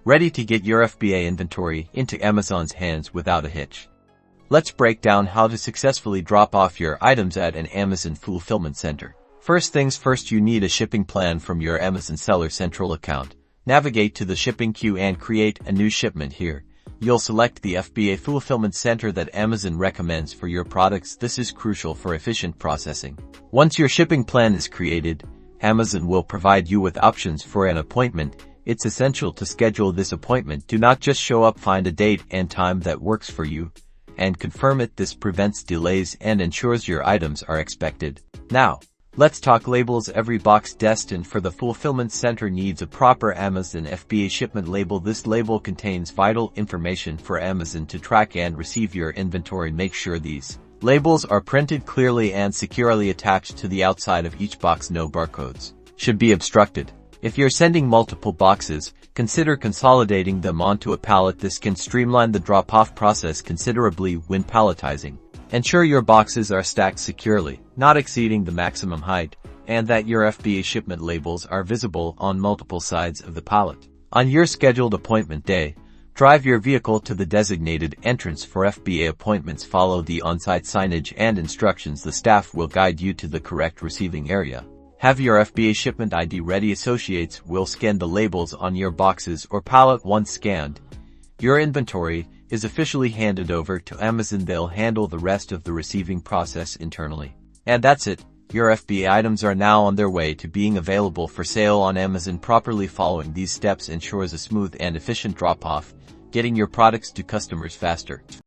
ready to get your FBA inventory into Amazon's hands without a hitch. Let's break down how to successfully drop off your items at an Amazon fulfillment center. First things first, you need a shipping plan from your Amazon Seller Central account. Navigate to the shipping queue and create a new shipment here. You'll select the FBA fulfillment center that Amazon recommends for your products. This is crucial for efficient processing. Once your shipping plan is created, Amazon will provide you with options for an appointment. It's essential to schedule this appointment. Do not just show up, find a date and time that works for you, and confirm it. This prevents delays and ensures your items are expected. Now, let's talk labels. Every box destined for the fulfillment center needs a proper Amazon FBA shipment label. This label contains vital information for Amazon to track and receive your inventory. Make sure these labels are printed clearly and securely attached to the outside of each box. No barcodes should be obstructed. If you're sending multiple boxes, consider consolidating them onto a pallet. This can streamline the drop-off process considerably when palletizing. Ensure your boxes are stacked securely, not exceeding the maximum height, and that your FBA shipment labels are visible on multiple sides of the pallet. On your scheduled appointment day, drive your vehicle to the designated entrance for FBA appointments. Follow the on-site signage and instructions. The staff will guide you to the correct receiving area. Have your FBA shipment ID ready. Associates will scan the labels on your boxes or pallet. Once scanned, your inventory is officially handed over to Amazon. They'll handle the rest of the receiving process internally. And that's it. Your FBA items are now on their way to being available for sale on Amazon. Properly following these steps ensures a smooth and efficient drop-off, getting your products to customers faster.